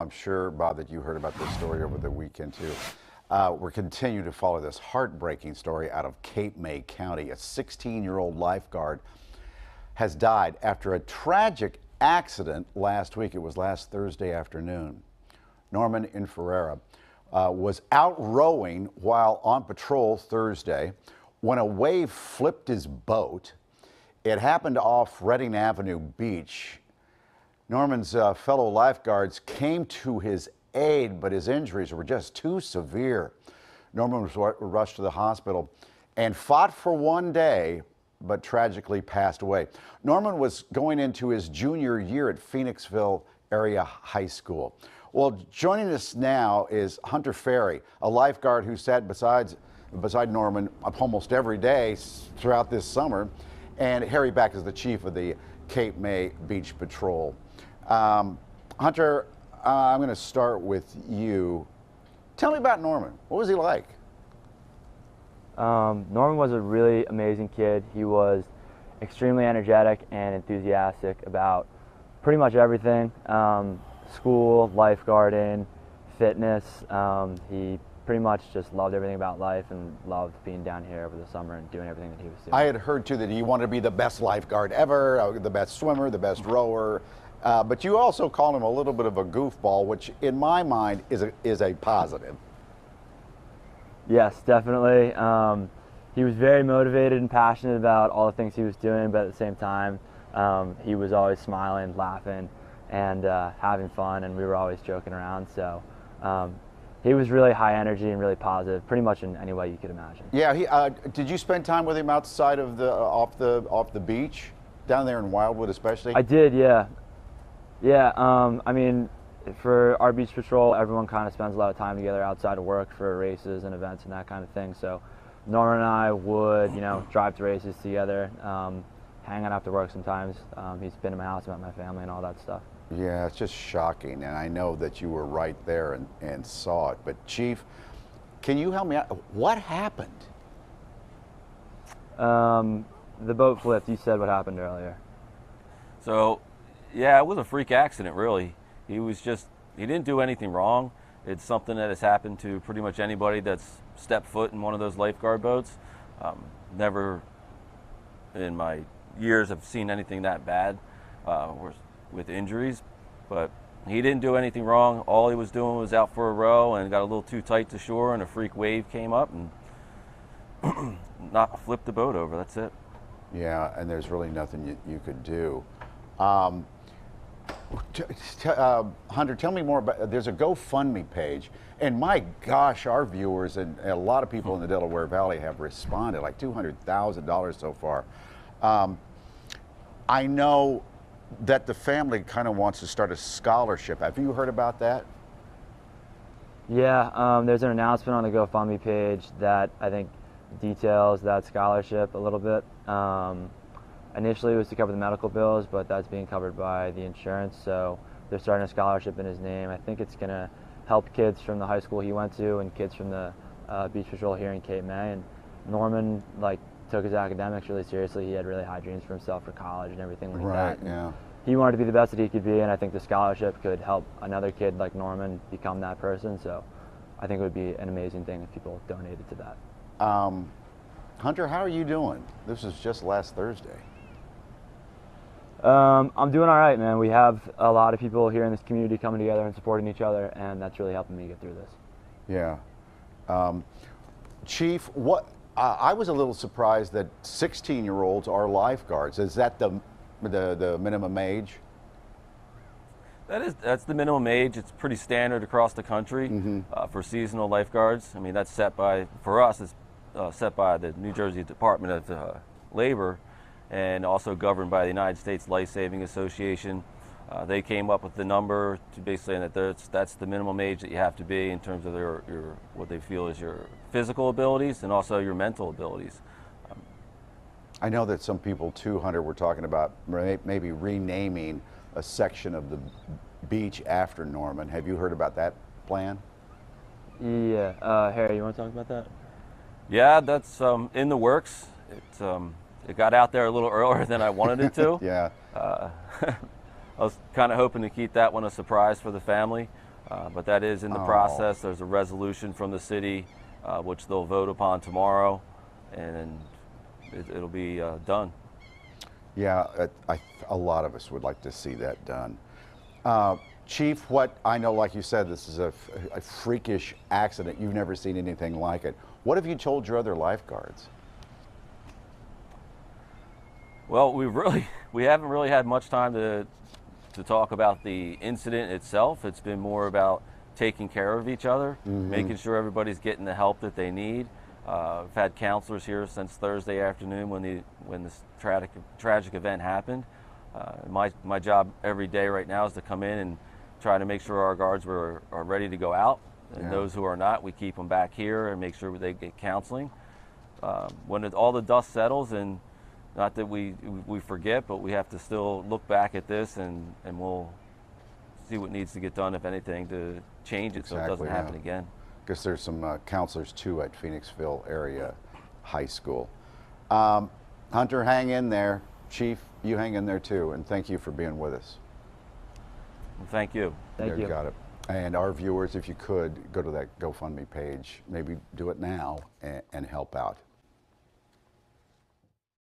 I'm sure, Bob, that you heard about this story over the weekend, too. We're continuing to follow this heartbreaking story out of Cape May County. A 16-year-old lifeguard has died after a tragic accident last week. It was last Thursday afternoon. Norman Inferrera was out rowing while on patrol Thursday when a wave flipped his boat. It happened off Reading Avenue Beach. Norman's fellow lifeguards came to his aid, but his injuries were just too severe. Norman was rushed to the hospital and fought for one day, but tragically passed away. Norman was going into his junior year at Phoenixville Area High School. Well, joining us now is Hunter Ferry, a lifeguard who sat beside Norman almost every day throughout this summer, and Harry Back is the chief of the Cape May Beach Patrol. Hunter, I'm going to start with you. Tell me about Norman. What was he like? Norman was a really amazing kid. He was extremely energetic and enthusiastic about pretty much everything. School, lifeguarding, fitness. He pretty much just loved everything about life and loved being down here over the summer and doing everything that he was doing. I had heard, too, that he wanted to be the best lifeguard ever, the best swimmer, the best rower. But you also called him a little bit of a goofball, which in my mind is a positive. Yes, definitely. He was very motivated and passionate about all the things he was doing, but at the same time, he was always smiling, laughing, and having fun, and we were always joking around. So he was really high energy and really positive, pretty much in any way you could imagine. Yeah. Did you spend time with him outside of off the beach, down there in Wildwood, especially? I did. Yeah. Yeah. I mean, for our beach patrol, everyone kind of spends a lot of time together outside of work for races and events and that kind of thing. So Norman and I would, drive to races together, hang out after work sometimes. He's been in my house, met my family, and all that stuff. Yeah, it's just shocking, and I know that you were right there and saw it. But Chief, can you help me out? What happened? The boat flipped. You said what happened earlier. So, yeah, it was a freak accident, really. He didn't do anything wrong. It's something that has happened to pretty much anybody that's stepped foot in one of those lifeguard boats. Never in my years have seen anything that bad with injuries, but he didn't do anything wrong. All he was doing was out for a row and got a little too tight to shore, and a freak wave came up and flipped the boat over. That's it. Yeah, and there's really nothing you could do. Hunter, tell me more about, there's a GoFundMe page, and my gosh, our viewers and a lot of people in the Delaware Valley have responded, like $200,000 so far. I know that the family kind of wants to start a scholarship. Have you heard about that? Yeah, there's an announcement on the GoFundMe page that I think details that scholarship a little bit. Initially it was to cover the medical bills, but that's being covered by the insurance, so they're starting a scholarship in his name. I think it's going to help kids from the high school he went to and kids from the beach patrol here in Cape May. And Norman took his academics really seriously. He had really high dreams for himself for college and everything like that. Right, yeah. He wanted to be the best that he could be, and I think the scholarship could help another kid like Norman become that person. So I think it would be an amazing thing if people donated to that. Hunter, how are you doing? This was just last Thursday. I'm doing all right, man. We have a lot of people here in this community coming together and supporting each other, and that's really helping me get through this. Yeah. Chief, I was a little surprised that 16-year-olds are lifeguards. Is that the minimum age? That's the minimum age. It's pretty standard across the country for seasonal lifeguards. I mean, that's set by, for us, it's set by the New Jersey Department of Labor, and also governed by the United States Life Saving Association. They came up with the number to basically say that that's the minimum age that you have to be in terms of your what they feel is your physical abilities and also your mental abilities. I know that some people too, Hunter, were talking about maybe renaming a section of the beach after Norman. Have you heard about that plan? Yeah. Harry, you want to talk about that? Yeah, that's in the works. It got out there a little earlier than I wanted it to. Yeah. I was kind of hoping to keep that one a surprise for the family. But that is in the process. There's a resolution from the city, which they'll vote upon tomorrow, and it'll be done. Yeah, a lot of us would like to see that done. Chief, what I know, like you said, this is a freakish accident. You've never seen anything like it. What have you told your other lifeguards? Well, we haven't really had much time to talk about the incident itself. It's been more about taking care of each other, making sure everybody's getting the help that they need. I've had counselors here since Thursday afternoon when this tragic event happened. My job every day right now is to come in and try to make sure our guards are ready to go out, and those who are not, we keep them back here and make sure they get counseling. When all the dust settles, and not that we forget, but we have to still look back at this, and we'll see what needs to get done, if anything, to change it so it doesn't happen again. Because there's some counselors too at Phoenixville area high school. Hunter, hang in there. Chief, you hang in there too, and thank you for being with us. Well, thank you. Thank you. Got it. And our viewers, if you could, go to that GoFundMe page, maybe do it now and help out.